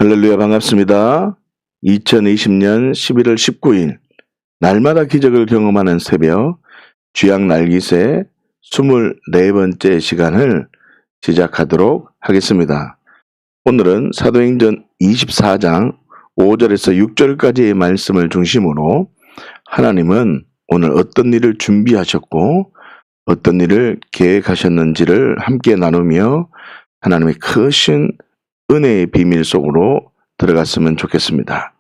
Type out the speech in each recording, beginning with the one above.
할렐루야 반갑습니다. 2020년 11월 19일 날마다 기적을 경험하는 새벽 주약 날기새 24번째 시간을 시작하도록 하겠습니다. 오늘은 사도행전 24장 5절에서 6절까지의 말씀을 중심으로 하나님은 오늘 어떤 일을 준비하셨고 어떤 일을 계획하셨는지를 함께 나누며 하나님의 크신 은혜의 비밀 속으로 들어갔으면 좋겠습니다.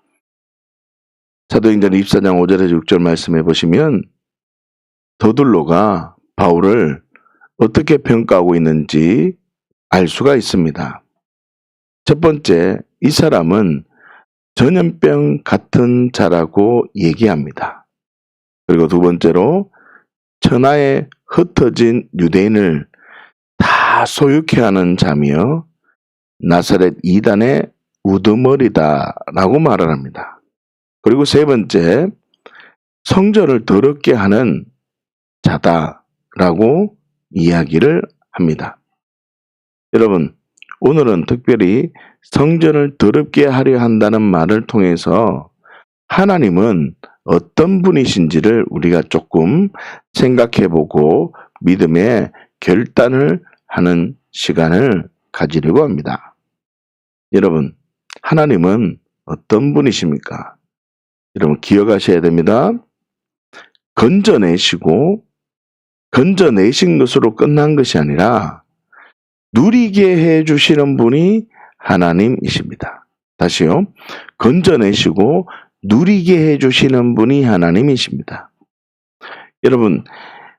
사도행전 24장 5절에서 6절 말씀해 보시면 더둘로가 바울을 어떻게 평가하고 있는지 알 수가 있습니다. 첫 번째, 이 사람은 전염병 같은 자라고 얘기합니다. 그리고 두 번째로 천하에 흩어진 유대인을 다 소유케 하는 자며 나사렛 이단의 우두머리다라고 말을 합니다. 그리고 세 번째, 성전을 더럽게 하는 자다라고 이야기를 합니다. 여러분, 오늘은 특별히 성전을 더럽게 하려 한다는 말을 통해서 하나님은 어떤 분이신지를 우리가 조금 생각해보고 믿음의 결단을 하는 시간을 가지려고 합니다. 여러분, 하나님은 어떤 분이십니까? 여러분 기억하셔야 됩니다. 건져내신 것으로 끝난 것이 아니라 누리게 해주시는 분이 하나님이십니다. 다시요. 건져내시고 누리게 해주시는 분이 하나님이십니다. 여러분,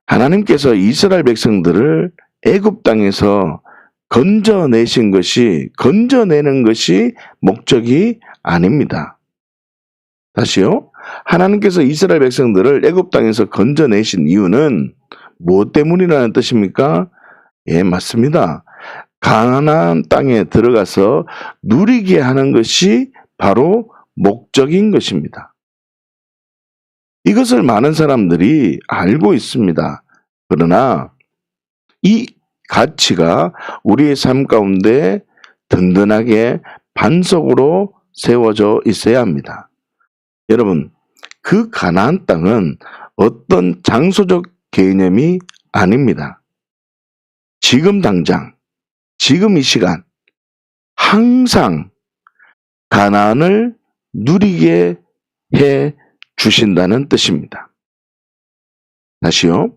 하나님께서 이스라엘 백성들을 애굽 땅에서 건져내는 것이 목적이 아닙니다. 다시요. 하나님께서 이스라엘 백성들을 애굽 땅에서 건져내신 이유는 무엇 때문이라는 뜻입니까? 예, 맞습니다. 가나안 땅에 들어가서 누리게 하는 것이 바로 목적인 것입니다. 이것을 많은 사람들이 알고 있습니다. 그러나 이 가치가 우리의 삶 가운데 든든하게 반석으로 세워져 있어야 합니다. 여러분, 그 가나안 땅은 어떤 장소적 개념이 아닙니다. 지금 당장, 지금 이 시간 항상 가나안을 누리게 해 주신다는 뜻입니다. 다시요.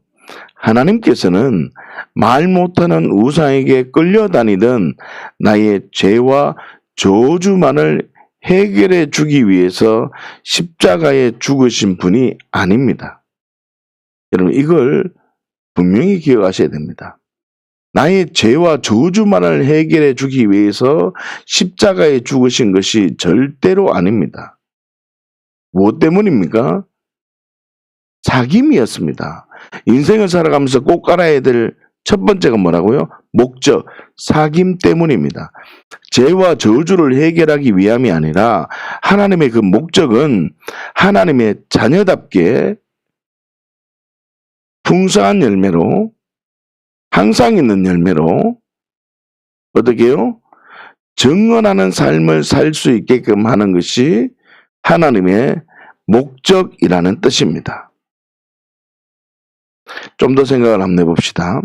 하나님께서는 말 못하는 우상에게 끌려다니던 나의 죄와 저주만을 해결해 주기 위해서 십자가에 죽으신 분이 아닙니다. 여러분, 이걸 분명히 기억하셔야 됩니다. 나의 죄와 저주만을 해결해 주기 위해서 십자가에 죽으신 것이 절대로 아닙니다. 무엇 때문입니까? 사귐이었습니다. 인생을 살아가면서 꼭 알아야 될 첫 번째가 뭐라고요? 목적, 사귐 때문입니다. 죄와 저주를 해결하기 위함이 아니라 하나님의 그 목적은 하나님의 자녀답게 풍성한 열매로, 항상 있는 열매로 어떻게 해요? 증언하는 삶을 살 수 있게끔 하는 것이 하나님의 목적이라는 뜻입니다. 좀 더 생각을 한번 해봅시다.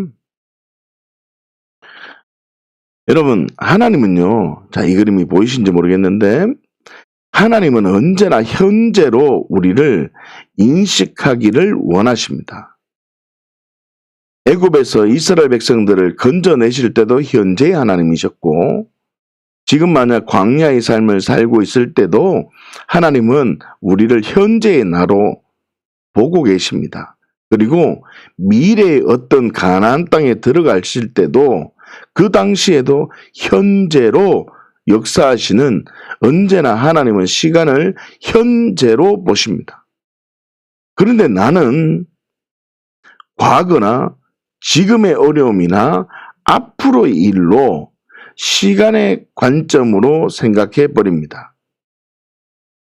여러분, 하나님은요, 자, 이 그림이 보이신지 모르겠는데, 하나님은 언제나 현재로 우리를 인식하기를 원하십니다. 애굽에서 이스라엘 백성들을 건져내실 때도 현재의 하나님이셨고, 지금 만약 광야의 삶을 살고 있을 때도 하나님은 우리를 현재의 나로 보고 계십니다. 그리고 미래의 어떤 가나안 땅에 들어가실 때도 그 당시에도 현재로 역사하시는, 언제나 하나님은 시간을 현재로 보십니다. 그런데 나는 과거나 지금의 어려움이나 앞으로의 일로 시간의 관점으로 생각해 버립니다.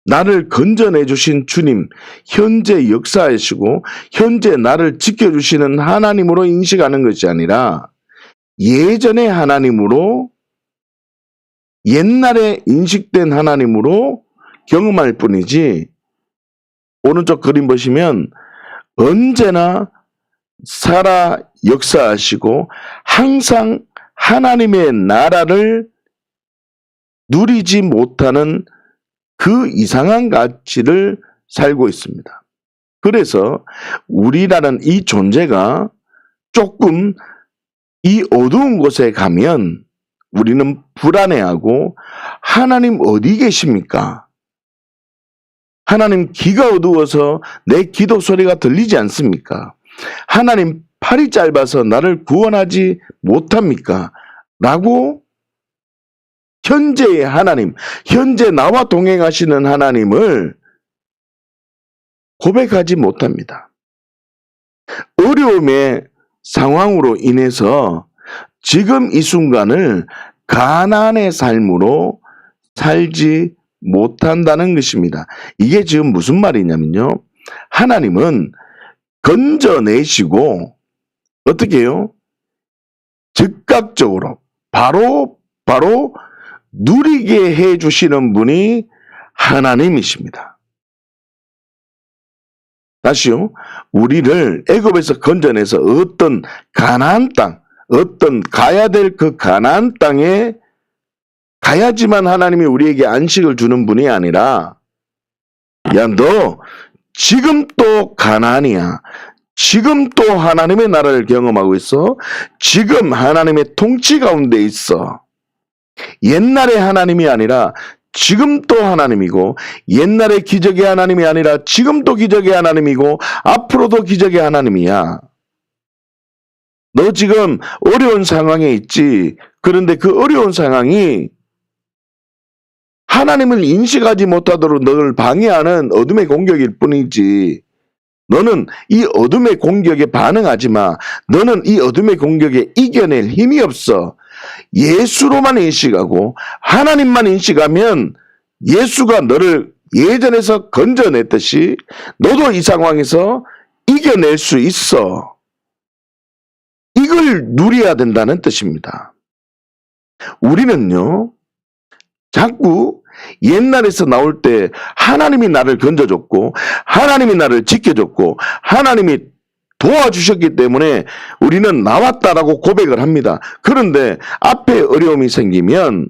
나를 건져내 주신 주님, 현재 역사하시고 현재 나를 지켜주시는 하나님으로 인식하는 것이 아니라 예전의 하나님으로 옛날에 인식된 하나님으로 경험할 뿐이지, 오른쪽 그림 보시면 언제나 살아 역사하시고 항상 하나님의 나라를 누리지 못하는 그 이상한 가치를 살고 있습니다. 그래서 우리라는 이 존재가 조금 이 어두운 곳에 가면 우리는 불안해하고, 하나님 어디 계십니까? 하나님 귀가 어두워서 내 기도 소리가 들리지 않습니까? 하나님 팔이 짧아서 나를 구원하지 못합니까? 라고 현재의 하나님, 현재 나와 동행하시는 하나님을 고백하지 못합니다. 어려움의 상황으로 인해서 지금 이 순간을 가난의 삶으로 살지 못한다는 것입니다. 이게 지금 무슨 말이냐면요, 하나님은 건져내시고 어떻게 해요? 즉각적으로 바로 누리게 해주시는 분이 하나님이십니다. 다시요, 우리를 애굽에서 건져내서 어떤 가나안 땅, 어떤 가야 될 그 가나안 땅에 가야지만 하나님이 우리에게 안식을 주는 분이 아니라, 야, 너 지금 또 가나안이야. 지금 또 하나님의 나라를 경험하고 있어. 지금 하나님의 통치 가운데 있어. 옛날의 하나님이 아니라 지금 또 하나님이고, 옛날의 기적의 하나님이 아니라 지금 또 기적의 하나님이고, 앞으로도 기적의 하나님이야. 너 지금 어려운 상황에 있지. 그런데 그 어려운 상황이 하나님을 인식하지 못하도록 너를 방해하는 어둠의 공격일 뿐이지, 너는 이 어둠의 공격에 반응하지 마. 너는 이 어둠의 공격에 이겨낼 힘이 없어. 예수로만 인식하고 하나님만 인식하면 예수가 너를 예전에서 건져냈듯이 너도 이 상황에서 이겨낼 수 있어. 이걸 누려야 된다는 뜻입니다. 우리는요, 자꾸 옛날에서 나올 때 하나님이 나를 건져줬고, 하나님이 나를 지켜줬고, 하나님이 도와주셨기 때문에 우리는 나왔다라고 고백을 합니다. 그런데 앞에 어려움이 생기면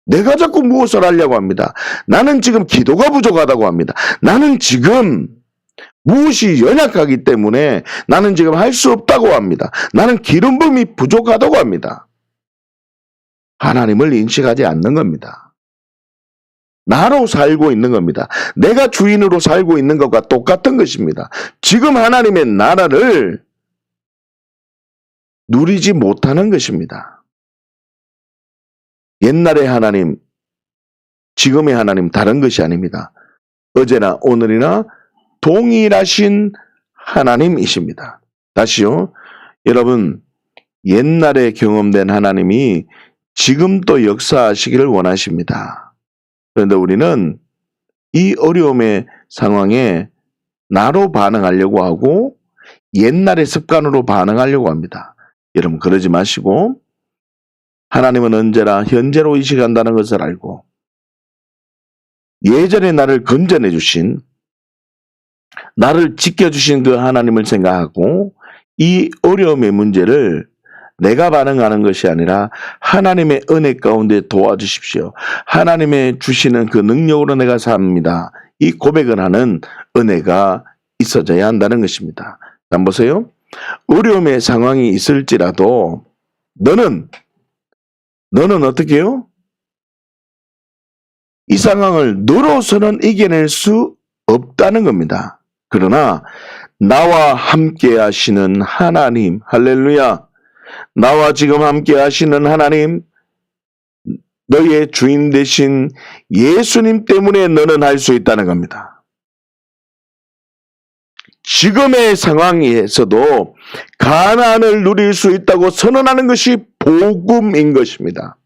내가 자꾸 무엇을 하려고 합니다. 나는 지금 기도가 부족하다고 합니다. 나는 지금 무엇이 연약하기 때문에 나는 지금 할 수 없다고 합니다. 나는 기름 부음이 부족하다고 합니다. 하나님을 인식하지 않는 겁니다. 나로 살고 있는 겁니다. 내가 주인으로 살고 있는 것과 똑같은 것입니다. 지금 하나님의 나라를 누리지 못하는 것입니다. 옛날의 하나님, 지금의 하나님 다른 것이 아닙니다. 어제나 오늘이나 동일하신 하나님이십니다. 다시요, 여러분, 옛날에 경험된 하나님이 지금 또 역사하시기를 원하십니다. 그런데 우리는 이 어려움의 상황에 나로 반응하려고 하고 옛날의 습관으로 반응하려고 합니다. 여러분, 그러지 마시고 하나님은 언제나 현재로 인식한다는 것을 알고, 예전에 나를 건져내 주신, 나를 지켜주신 그 하나님을 생각하고 이 어려움의 문제를 내가 반응하는 것이 아니라 하나님의 은혜 가운데 도와주십시오. 하나님의 주시는 그 능력으로 내가 삽니다. 이 고백을 하는 은혜가 있어져야 한다는 것입니다. 한번 보세요. 어려움의 상황이 있을지라도 너는 어떻게 해요? 이 상황을 너로서는 이겨낼 수 없다는 겁니다. 그러나 나와 함께 하시는 하나님, 할렐루야, 나와 지금 함께 하시는 하나님, 너의 주인 되신 예수님 때문에 너는 할 수 있다는 겁니다. 지금의 상황에서도 가난을 누릴 수 있다고 선언하는 것이 복음인 것입니다.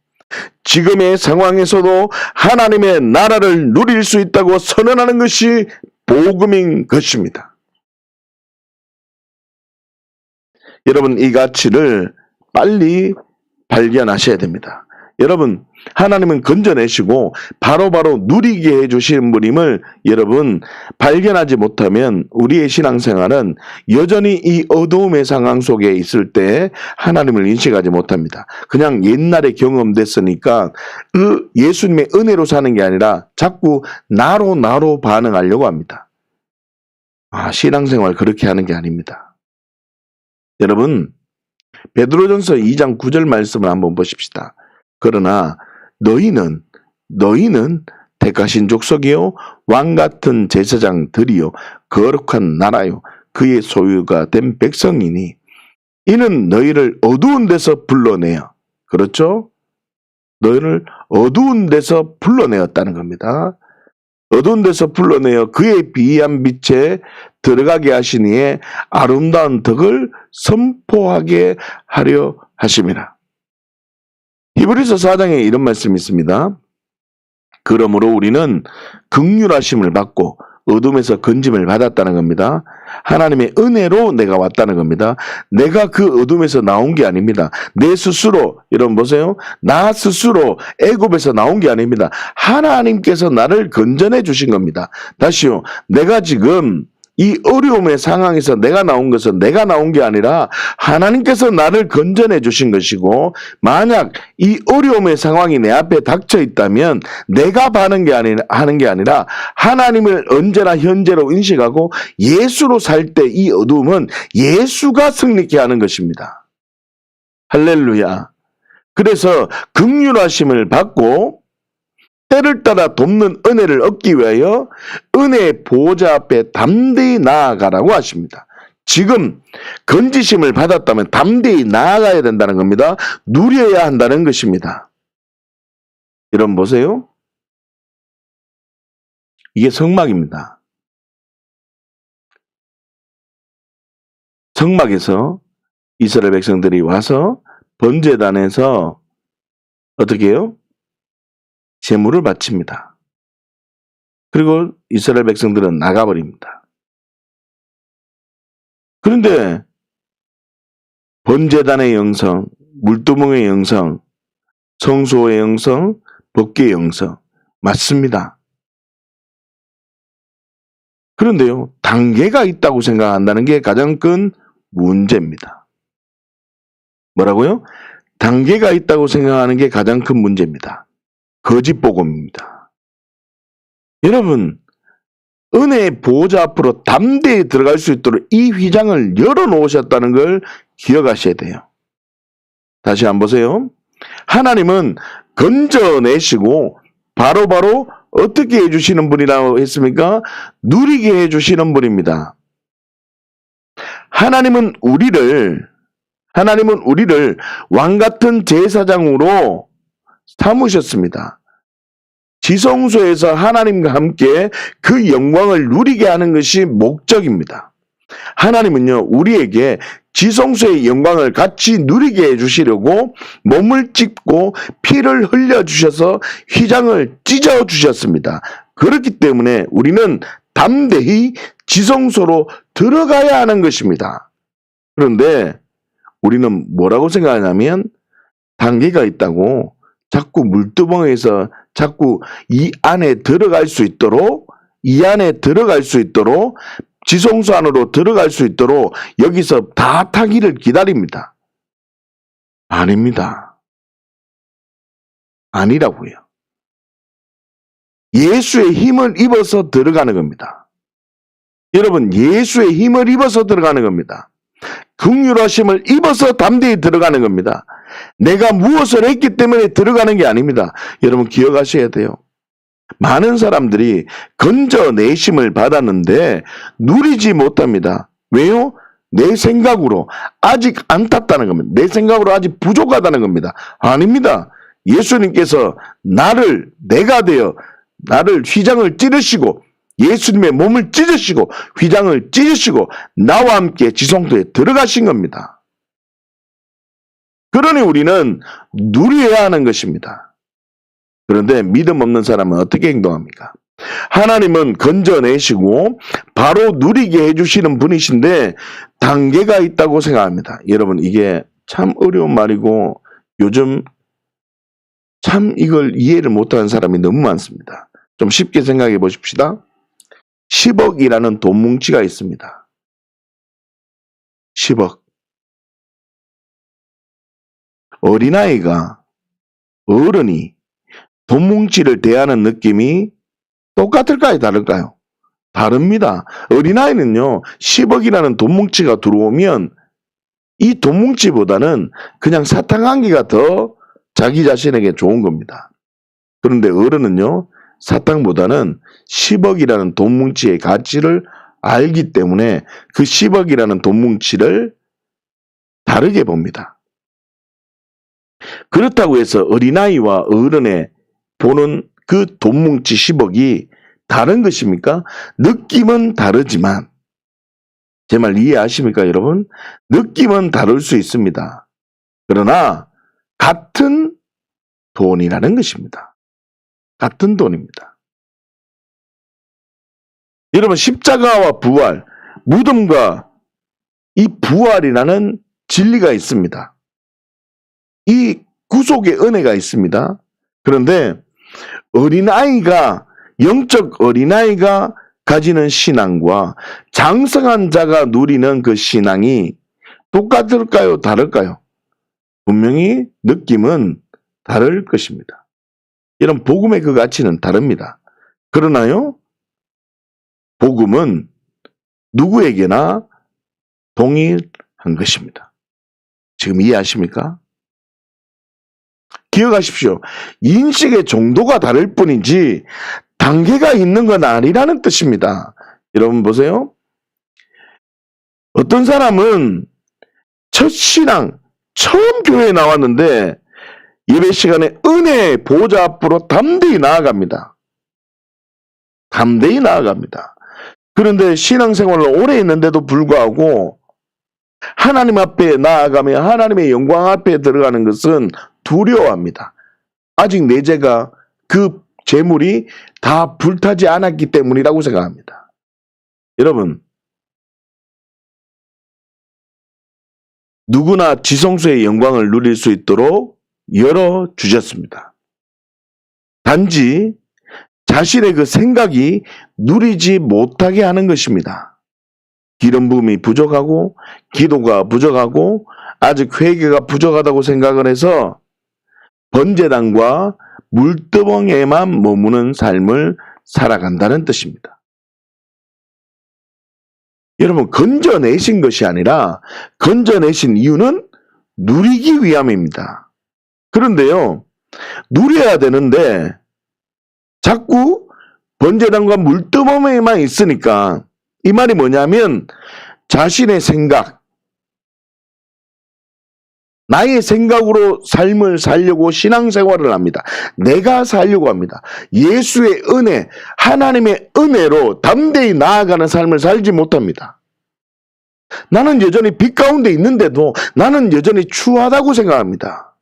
지금의 상황에서도 하나님의 나라를 누릴 수 있다고 선언하는 것이 복음인 것입니다. 여러분, 이 가치를 빨리 발견하셔야 됩니다. 여러분, 하나님은 건져내시고 바로바로 누리게 해주시는 분임을 여러분 발견하지 못하면 우리의 신앙생활은 여전히 이 어두움의 상황 속에 있을 때 하나님을 인식하지 못합니다. 그냥 옛날에 경험됐으니까 그 예수님의 은혜로 사는 게 아니라 자꾸 나로 반응하려고 합니다. 신앙생활 그렇게 하는 게 아닙니다. 여러분, 베드로전서 2장 9절 말씀을 한번 보십시다. 그러나 너희는 택하신 족속이요 왕같은 제사장들이요 거룩한 나라요 그의 소유가 된 백성이니 이는 너희를 어두운 데서 불러내어, 그렇죠? 너희를 어두운 데서 불러내었다는 겁니다. 어두운 데서 불러내어 그의 비한 빛에 들어가게 하시니에 아름다운 덕을 선포하게 하려 하심이라. 히브리서 4장에 이런 말씀이 있습니다. 그러므로 우리는 긍휼하심을 받고 어둠에서 건짐을 받았다는 겁니다. 하나님의 은혜로 내가 왔다는 겁니다. 내가 그 어둠에서 나온 게 아닙니다. 내 스스로, 여러분 보세요. 나 스스로 애굽에서 나온 게 아닙니다. 하나님께서 나를 건져내 주신 겁니다. 다시요. 내가 지금 이 어려움의 상황에서 내가 나온 것은 내가 나온 게 아니라 하나님께서 나를 건져내 주신 것이고, 만약 이 어려움의 상황이 내 앞에 닥쳐 있다면 내가 하는 게 아니라 하나님을 언제나 현재로 인식하고 예수로 살 때 이 어두움은 예수가 승리케 하는 것입니다. 할렐루야. 그래서 긍휼하심을 받고 때를 따라 돕는 은혜를 얻기 위하여 은혜의 보호자 앞에 담대히 나아가라고 하십니다. 지금 건지심을 받았다면 담대히 나아가야 된다는 겁니다. 누려야 한다는 것입니다. 여러분 보세요. 이게 성막입니다. 성막에서 이스라엘 백성들이 와서 번제단에서 어떻게 해요? 제물을 바칩니다. 그리고 이스라엘 백성들은 나가버립니다. 그런데 번제단의 영성, 물두멍의 영성, 성소의 영성, 법궤의 영성 맞습니다. 그런데요, 단계가 있다고 생각한다는 게 가장 큰 문제입니다. 뭐라고요? 단계가 있다고 생각하는 게 가장 큰 문제입니다. 거짓 복음입니다. 여러분, 은혜의 보호자 앞으로 담대히 들어갈 수 있도록 이 휘장을 열어놓으셨다는 걸 기억하셔야 돼요. 다시 한번 보세요. 하나님은 건져내시고 바로바로 어떻게 해주시는 분이라고 했습니까? 누리게 해주시는 분입니다. 하나님은 우리를 왕같은 제사장으로 삼으셨습니다. 지성소에서 하나님과 함께 그 영광을 누리게 하는 것이 목적입니다. 하나님은요, 우리에게 지성소의 영광을 같이 누리게 해주시려고 몸을 찢고 피를 흘려주셔서 휘장을 찢어주셨습니다. 그렇기 때문에 우리는 담대히 지성소로 들어가야 하는 것입니다. 그런데 우리는 뭐라고 생각하냐면 단계가 있다고 자꾸 물두멍에서 자꾸 이 안에 들어갈 수 있도록 지성소 안으로 들어갈 수 있도록 여기서 다 타기를 기다립니다. 아닙니다. 아니라고요. 예수의 힘을 입어서 들어가는 겁니다. 여러분, 예수의 힘을 입어서 들어가는 겁니다. 긍휼하심을 입어서 담대히 들어가는 겁니다. 내가 무엇을 했기 때문에 들어가는 게 아닙니다. 여러분 기억하셔야 돼요. 많은 사람들이 건져내심을 받았는데 누리지 못합니다. 왜요? 내 생각으로 아직 안 탔다는 겁니다. 내 생각으로 아직 부족하다는 겁니다. 아닙니다. 예수님께서 내가 되어 나를 휘장을 찌르시고 예수님의 몸을 찢으시고 휘장을 찢으시고 나와 함께 지성소에 들어가신 겁니다. 그러니 우리는 누려야 하는 것입니다. 그런데 믿음 없는 사람은 어떻게 행동합니까? 하나님은 건져내시고 바로 누리게 해주시는 분이신데 단계가 있다고 생각합니다. 여러분 이게 참 어려운 말이고 요즘 참 이걸 이해를 못하는 사람이 너무 많습니다. 좀 쉽게 생각해 보십시다. 10억이라는 돈 뭉치가 있습니다. 10억. 어린아이가, 어른이 돈 뭉치를 대하는 느낌이 똑같을까요? 다를까요? 다릅니다. 어린아이는요, 10억이라는 돈 뭉치가 들어오면 이 돈 뭉치보다는 그냥 사탕 한 개가 더 자기 자신에게 좋은 겁니다. 그런데 어른은요, 사탕보다는 10억이라는 돈 뭉치의 가치를 알기 때문에 그 10억이라는 돈 뭉치를 다르게 봅니다. 그렇다고 해서 어린아이와 어른의 보는 그 돈 뭉치 10억이 다른 것입니까? 느낌은 다르지만, 제 말 이해하십니까, 여러분? 느낌은 다를 수 있습니다. 그러나 같은 돈이라는 것입니다. 같은 돈입니다. 여러분, 십자가와 부활, 무덤과 이 부활이라는 진리가 있습니다. 이 구속의 은혜가 있습니다. 그런데 영적 어린아이가 가지는 신앙과 장성한 자가 누리는 그 신앙이 똑같을까요? 다를까요? 분명히 느낌은 다를 것입니다. 이런 복음의 그 가치는 다릅니다. 그러나요, 복음은 누구에게나 동일한 것입니다. 지금 이해하십니까? 기억하십시오. 인식의 정도가 다를 뿐이지 단계가 있는 건 아니라는 뜻입니다. 여러분 보세요. 어떤 사람은 첫 신앙, 처음 교회에 나왔는데 예배 시간에 은혜의 보좌 앞으로 담대히 나아갑니다. 담대히 나아갑니다. 그런데 신앙생활을 오래 했는데도 불구하고 하나님 앞에 나아가며 하나님의 영광 앞에 들어가는 것은 두려워합니다. 아직 내 죄가, 그 재물이 다 불타지 않았기 때문이라고 생각합니다. 여러분, 누구나 지성소의 영광을 누릴 수 있도록 열어주셨습니다. 단지 자신의 그 생각이 누리지 못하게 하는 것입니다. 기름 부음이 부족하고 기도가 부족하고 아직 회개가 부족하다고 생각을 해서 번제단과 물두멍에만 머무는 삶을 살아간다는 뜻입니다. 여러분, 건져내신 것이 아니라 건져내신 이유는 누리기 위함입니다. 그런데요, 누려야 되는데 자꾸 번제단과 물두멍에만 있으니까, 이 말이 뭐냐면 자신의 생각, 나의 생각으로 삶을 살려고 신앙생활을 합니다. 내가 살려고 합니다. 예수의 은혜, 하나님의 은혜로 담대히 나아가는 삶을 살지 못합니다. 나는 여전히 빛 가운데 있는데도 나는 여전히 추하다고 생각합니다.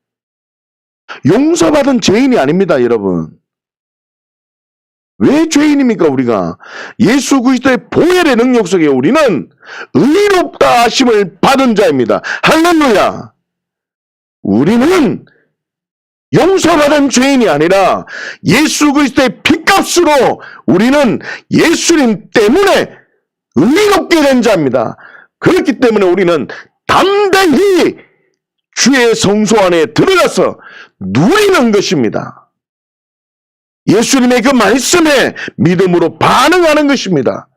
용서받은 죄인이 아닙니다, 여러분. 왜 죄인입니까, 우리가? 예수 그리스도의 보혈의 능력 속에 우리는 의롭다 하심을 받은 자입니다. 할렐루야! 우리는 용서받은 죄인이 아니라 예수 그리스도의 핏값으로 우리는 예수님 때문에 의롭게 된 자입니다. 그렇기 때문에 우리는 담대히 주의 성소 안에 들어가서 누리는 것입니다. 예수님의 그 말씀에 믿음으로 반응하는 것입니다.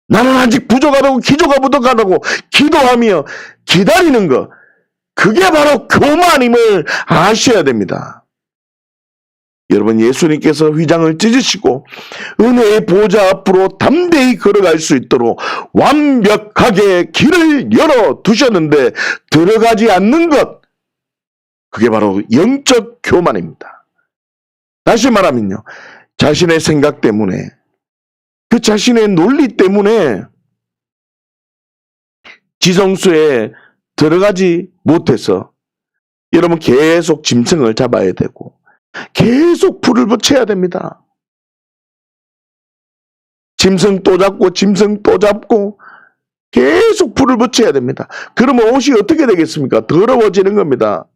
나는 아직 부족하다고, 기도가 부족하다고 기도하며 기다리는 것, 그게 바로 교만임을 아셔야 됩니다. 여러분, 예수님께서 휘장을 찢으시고 은혜의 보좌 앞으로 담대히 걸어갈 수 있도록 완벽하게 길을 열어두셨는데 들어가지 않는 것, 그게 바로 영적 교만입니다. 다시 말하면요, 자신의 생각 때문에, 그 자신의 논리 때문에 지성소에 들어가지 못해서 여러분 계속 짐승을 잡아야 되고 계속 불을 붙여야 됩니다. 짐승 또 잡고 짐승 또 잡고 계속 불을 붙여야 됩니다. 그러면 옷이 어떻게 되겠습니까? 더러워지는 겁니다.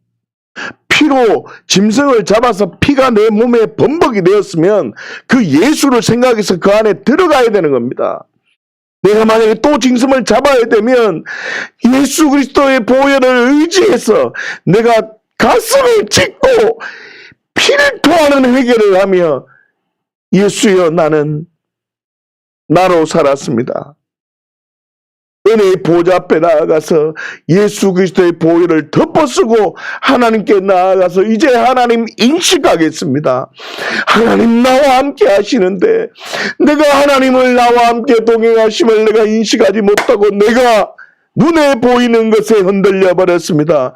피로 짐승을 잡아서 피가 내 몸에 범벅이 되었으면 그 예수를 생각해서 그 안에 들어가야 되는 겁니다. 내가 만약에 또 짐승을 잡아야 되면 예수 그리스도의 보혈을 의지해서 내가 가슴을 찢고 피를 토하는 회개를 하며 예수여 나는 나로 살았습니다. 은혜의 보좌 앞에 나아가서 예수 그리스도의 보혈을 덮어쓰고 하나님께 나아가서 이제 하나님 인식하겠습니다. 하나님 나와 함께 하시는데 내가 하나님을 나와 함께 동행하심을 내가 인식하지 못하고 내가 눈에 보이는 것에 흔들려 버렸습니다.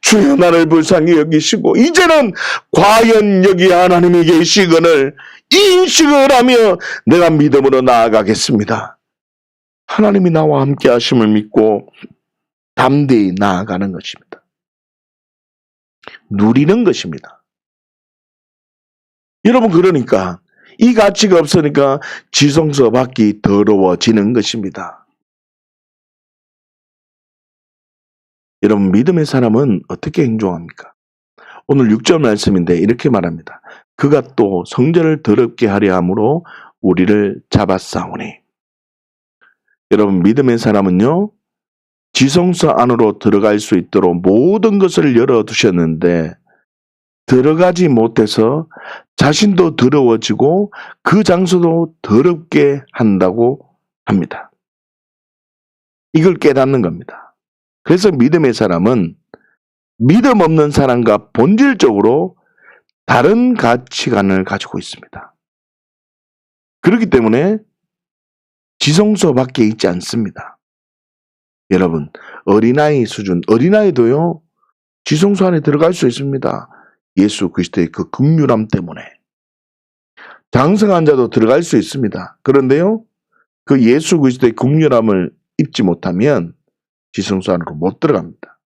주여 나를 불쌍히 여기시고 이제는 과연 여기 하나님이 계시거늘 인식을 하며 내가 믿음으로 나아가겠습니다. 하나님이 나와 함께 하심을 믿고 담대히 나아가는 것입니다. 누리는 것입니다. 여러분 그러니까 이 가치가 없으니까 지성소 밖이 더러워지는 것입니다. 여러분 믿음의 사람은 어떻게 행동합니까? 오늘 6절 말씀인데 이렇게 말합니다. 그가 또 성전을 더럽게 하려 함으로 우리를 잡았사오니. 여러분 믿음의 사람은요 지성소 안으로 들어갈 수 있도록 모든 것을 열어두셨는데 들어가지 못해서 자신도 더러워지고 그 장소도 더럽게 한다고 합니다. 이걸 깨닫는 겁니다. 그래서 믿음의 사람은 믿음 없는 사람과 본질적으로 다른 가치관을 가지고 있습니다. 그렇기 때문에 지성소 밖에 있지 않습니다. 여러분 어린아이 수준, 어린아이도요 지성소 안에 들어갈 수 있습니다. 예수 그리스도의 그 긍휼함 때문에. 장성한 자도 들어갈 수 있습니다. 그런데요 그 예수 그리스도의 긍휼함을 입지 못하면 지성소 안으로 못 들어갑니다.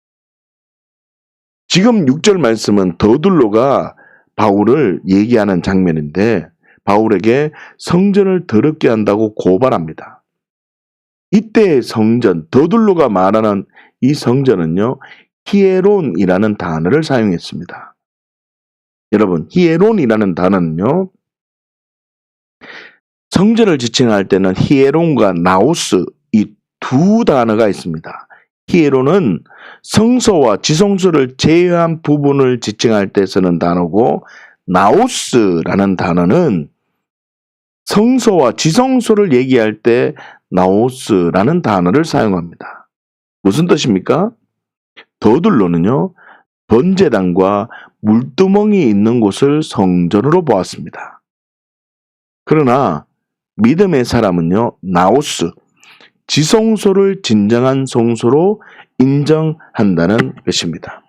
지금 6절 말씀은 더둘로가 바울을 얘기하는 장면인데 바울에게 성전을 더럽게 한다고 고발합니다. 이때 성전, 더둘로가 말하는 이 성전은요 히에론이라는 단어를 사용했습니다. 여러분 히에론이라는 단어는요 성전을 지칭할 때는 히에론과 나우스 이 두 단어가 있습니다. 히에론은 성소와 지성소를 제외한 부분을 지칭할 때 쓰는 단어고 나우스라는 단어는 성소와 지성소를 얘기할 때 나우스라는 단어를 사용합니다. 무슨 뜻입니까? 더둘로는요 번제단과 물두멍이 있는 곳을 성전으로 보았습니다. 그러나 믿음의 사람은요 나우스, 지성소를 진정한 성소로 인정한다는 것입니다.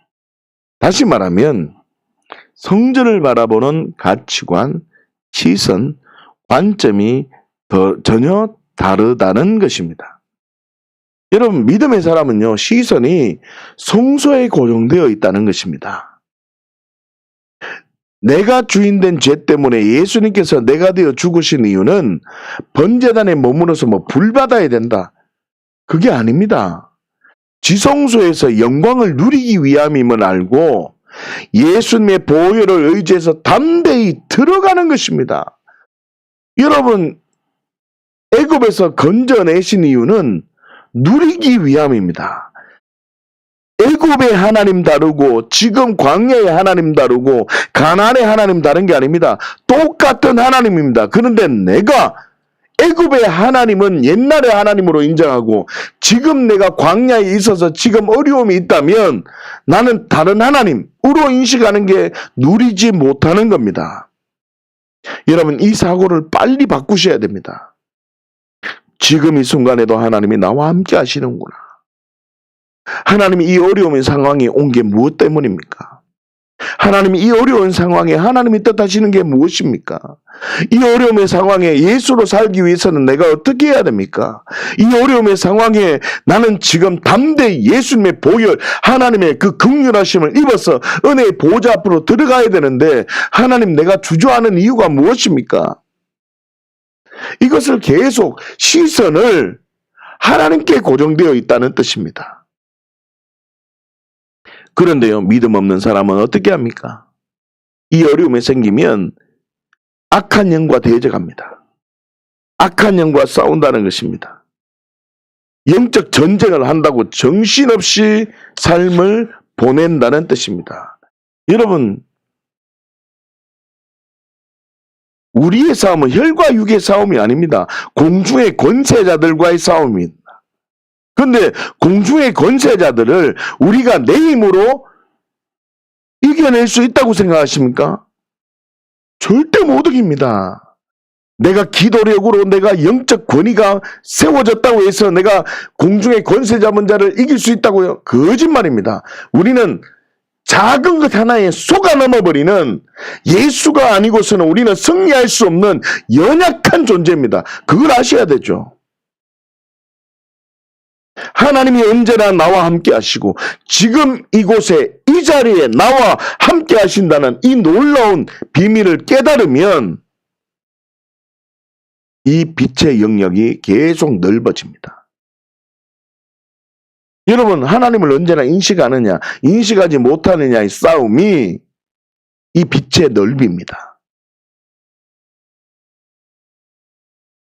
다시 말하면 성전을 바라보는 가치관, 시선, 관점이 전혀 다르다는 것입니다. 여러분 믿음의 사람은요 시선이 성소에 고정되어 있다는 것입니다. 내가 주인된 죄 때문에 예수님께서 내가 되어 죽으신 이유는 번제단에 머무러서 불 받아야 된다. 그게 아닙니다. 지성소에서 영광을 누리기 위함임을 알고 예수님의 보혈을 의지해서 담대히 들어가는 것입니다. 여러분 애굽에서 건져내신 이유는 누리기 위함입니다. 애굽의 하나님 다르고 지금 광야의 하나님 다르고 가나안의 하나님 다른 게 아닙니다. 똑같은 하나님입니다. 그런데 내가 애굽의 하나님은 옛날의 하나님으로 인정하고 지금 내가 광야에 있어서 지금 어려움이 있다면 나는 다른 하나님으로 인식하는 게 누리지 못하는 겁니다. 여러분 이 사고를 빨리 바꾸셔야 됩니다. 지금 이 순간에도 하나님이 나와 함께 하시는구나. 하나님이 이 어려움의 상황에 온 게 무엇 때문입니까? 하나님이 이 어려운 상황에 하나님이 뜻하시는 게 무엇입니까? 이 어려움의 상황에 예수로 살기 위해서는 내가 어떻게 해야 됩니까? 이 어려움의 상황에 나는 지금 담대히 예수님의 보혈, 하나님의 그 긍휼하심을 입어서 은혜의 보좌 앞으로 들어가야 되는데 하나님 내가 주저하는 이유가 무엇입니까? 이것을 계속 시선을 하나님께 고정되어 있다는 뜻입니다. 그런데요, 믿음 없는 사람은 어떻게 합니까? 이 어려움이 생기면 악한 영과 대적합니다. 악한 영과 싸운다는 것입니다. 영적 전쟁을 한다고 정신없이 삶을 보낸다는 뜻입니다. 여러분, 우리의 싸움은 혈과 육의 싸움이 아닙니다. 공중의 권세자들과의 싸움입니다. 그런데 공중의 권세자들을 우리가 내 힘으로 이겨낼 수 있다고 생각하십니까? 절대 못 이깁니다. 내가 기도력으로 내가 영적 권위가 세워졌다고 해서 내가 공중의 권세 잡은 자를 이길 수 있다고요? 거짓말입니다. 우리는 작은 것 하나에 속아 넘어버리는 예수가 아니고서는 우리는 승리할 수 없는 연약한 존재입니다. 그걸 아셔야 되죠. 하나님이 언제나 나와 함께 하시고 지금 이곳에 이 자리에 나와 함께 하신다는 이 놀라운 비밀을 깨달으면 이 빛의 영역이 계속 넓어집니다. 여러분, 하나님을 언제나 인식하느냐, 인식하지 못하느냐의 싸움이 이 빛의 넓이입니다.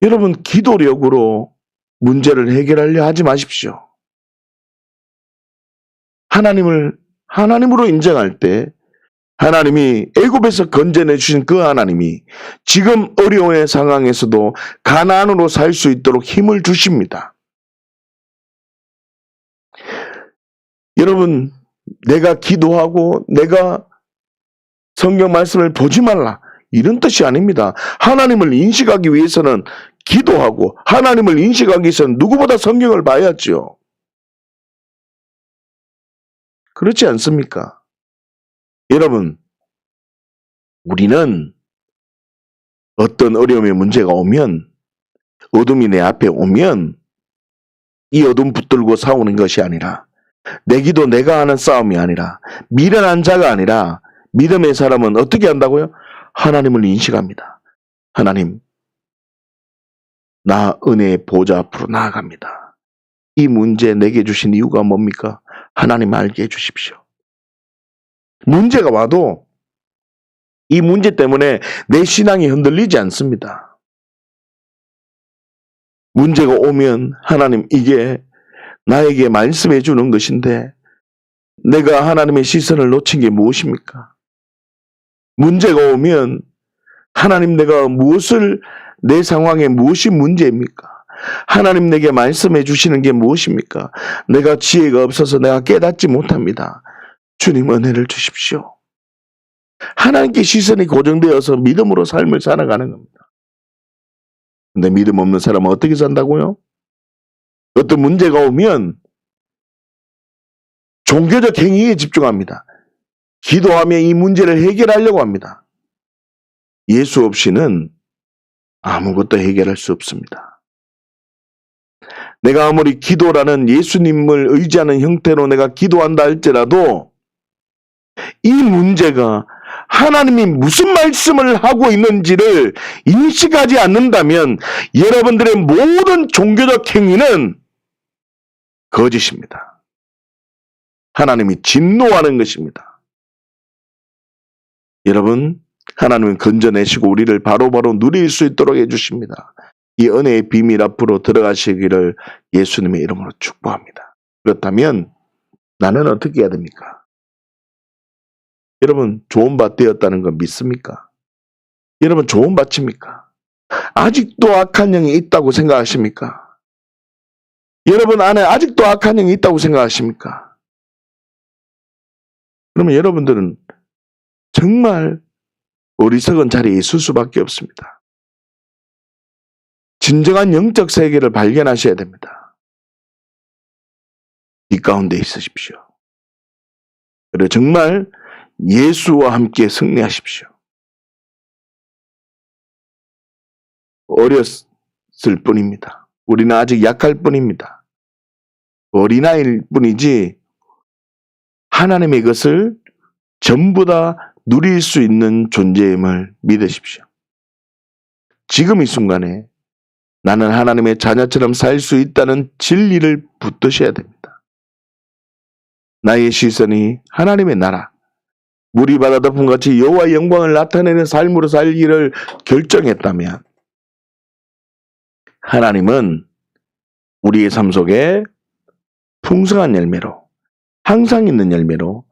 여러분, 기도력으로 문제를 해결하려 하지 마십시오. 하나님으로 인정할 때 하나님이 애굽에서 건져내 주신 그 하나님이 지금 어려움의 상황에서도 가나안으로 살 수 있도록 힘을 주십니다. 여러분, 내가 기도하고 내가 성경 말씀을 보지 말라, 이런 뜻이 아닙니다. 하나님을 인식하기 위해서는 기도하고 하나님을 인식하기 위해서는 누구보다 성경을 봐야죠. 그렇지 않습니까? 여러분, 우리는 어떤 어려움의 문제가 오면, 어둠이 내 앞에 오면 이 어둠 붙들고 싸우는 것이 아니라, 내 기도 내가 하는 싸움이 아니라, 미련한 자가 아니라 믿음의 사람은 어떻게 한다고요? 하나님을 인식합니다. 하나님, 나 은혜의 보좌 앞으로 나아갑니다. 이 문제 내게 주신 이유가 뭡니까? 하나님 알게 해주십시오. 문제가 와도 이 문제 때문에 내 신앙이 흔들리지 않습니다. 문제가 오면 하나님, 이게 나에게 말씀해 주는 것인데 내가 하나님의 시선을 놓친 게 무엇입니까? 문제가 오면 하나님, 내가 내 상황에 무엇이 문제입니까? 하나님, 내게 말씀해 주시는 게 무엇입니까? 내가 지혜가 없어서 내가 깨닫지 못합니다. 주님, 은혜를 주십시오. 하나님께 시선이 고정되어서 믿음으로 삶을 살아가는 겁니다. 근데 믿음 없는 사람은 어떻게 산다고요? 어떤 문제가 오면 종교적 행위에 집중합니다. 기도하며 이 문제를 해결하려고 합니다. 예수 없이는 아무것도 해결할 수 없습니다. 내가 아무리 기도라는 예수님을 의지하는 형태로 내가 기도한다 할지라도 이 문제가 하나님이 무슨 말씀을 하고 있는지를 인식하지 않는다면 여러분들의 모든 종교적 행위는 거짓입니다. 하나님이 진노하는 것입니다. 여러분, 하나님은 건져내시고 우리를 바로바로 누릴 수 있도록 해주십니다. 이 은혜의 비밀 앞으로 들어가시기를 예수님의 이름으로 축복합니다. 그렇다면 나는 어떻게 해야 됩니까? 여러분, 좋은 밭 되었다는 거 믿습니까? 여러분, 좋은 밭입니까? 아직도 악한 영이 있다고 생각하십니까? 여러분 안에 아직도 악한 영이 있다고 생각하십니까? 그러면 여러분들은 정말 어리석은 자리에 있을 수밖에 없습니다. 진정한 영적 세계를 발견하셔야 됩니다. 이 가운데 있으십시오. 그리고 정말 예수와 함께 승리하십시오. 어렸을 뿐입니다. 우리는 아직 약할 뿐입니다. 어린아이일 뿐이지 하나님의 것을 전부 다 누릴 수 있는 존재임을 믿으십시오. 지금 이 순간에 나는 하나님의 자녀처럼 살 수 있다는 진리를 붙드셔야 됩니다. 나의 시선이 하나님의 나라, 물이 바다 덮음같이 여호와의 영광을 나타내는 삶으로 살기를 결정했다면 하나님은 우리의 삶 속에 풍성한 열매로, 항상 있는 열매로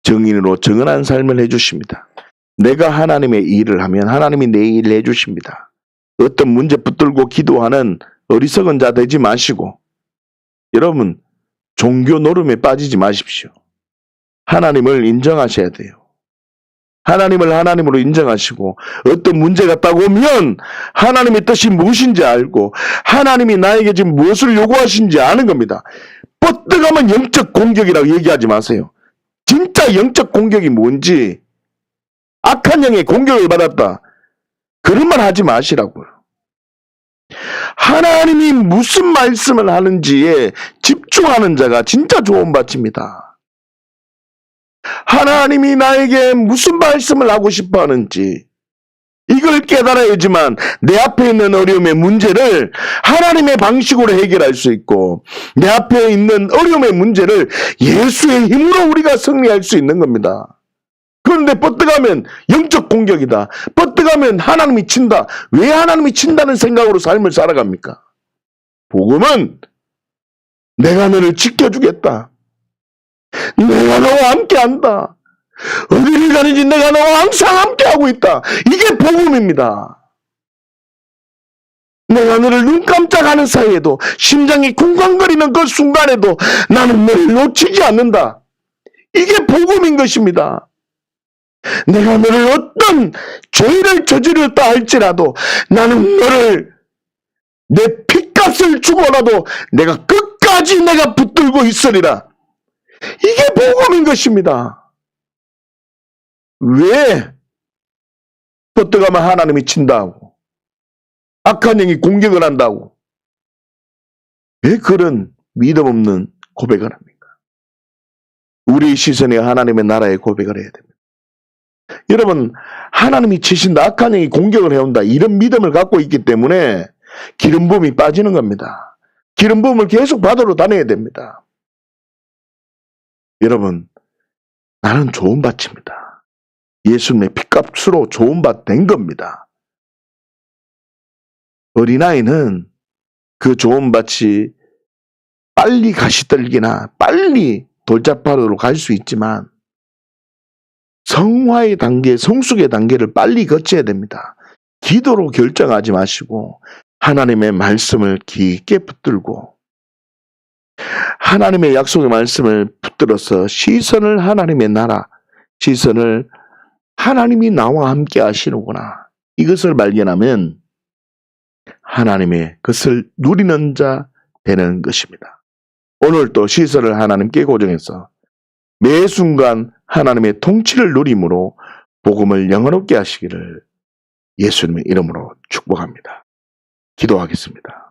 정인으로 정은한 삶을 해주십니다. 내가 하나님의 일을 하면 하나님이 내 일을 해주십니다. 어떤 문제 붙들고 기도하는 어리석은 자 되지 마시고, 여러분 종교 노름에 빠지지 마십시오. 하나님을 인정하셔야 돼요. 하나님을 하나님으로 인정하시고, 어떤 문제가 딱 오면 하나님의 뜻이 무엇인지 알고 하나님이 나에게 지금 무엇을 요구하신지 아는 겁니다. 뻗어가면 영적 공격이라고 얘기하지 마세요. 진짜 영적 공격이 뭔지, 악한 영의 공격을 받았다, 그런 말 하지 마시라고요. 하나님이 무슨 말씀을 하는지에 집중하는 자가 진짜 좋은 밭입니다. 하나님이 나에게 무슨 말씀을 하고 싶어 하는지 이걸 깨달아야지만 내 앞에 있는 어려움의 문제를 하나님의 방식으로 해결할 수 있고, 내 앞에 있는 어려움의 문제를 예수의 힘으로 우리가 승리할 수 있는 겁니다. 그런데 뻗어가면 영적 공격이다, 뻗어가면 하나님이 친다, 왜 하나님이 친다는 생각으로 삶을 살아갑니까? 복음은 내가 너를 지켜주겠다, 내가 너와 함께한다, 어디를 가는지 내가 너와 항상 함께하고 있다, 이게 복음입니다. 내가 너를 눈 깜짝하는 사이에도, 심장이 쿵쾅거리는 그 순간에도 나는 너를 놓치지 않는다, 이게 복음인 것입니다. 내가 너를 어떤 죄를 저지르었다 할지라도 나는 너를 내 핏값을 주고라도 내가 끝까지 내가 붙들고 있으리라, 이게 복음인 것입니다. 왜 뻗어가면 하나님이 친다고, 악한 영이 공격을 한다고, 왜 그런 믿음 없는 고백을 합니까? 우리 시선이 하나님의 나라의 고백을 해야 됩니다. 여러분, 하나님이 치신다, 악한 영이 공격을 해온다, 이런 믿음을 갖고 있기 때문에 기름 부음이 빠지는 겁니다. 기름 부음을 계속 받으러 다녀야 됩니다. 여러분, 나는 좋은 밭입니다. 예수님의 핏값으로 좋은 밭 된 겁니다. 어린아이는 그 좋은 밭이 빨리 가시떨기나 빨리 돌짝파로로 갈 수 있지만 성화의 단계, 성숙의 단계를 빨리 거쳐야 됩니다. 기도로 결정하지 마시고 하나님의 말씀을 깊게 붙들고 하나님의 약속의 말씀을 붙들어서 시선을 하나님의 나라, 시선을 하나님이 나와 함께 하시는구나, 이것을 발견하면 하나님의 것을 누리는 자 되는 것입니다. 오늘도 시선을 하나님께 고정해서 매 순간 하나님의 통치를 누림으로 복음을 영원롭게 하시기를 예수님의 이름으로 축복합니다. 기도하겠습니다.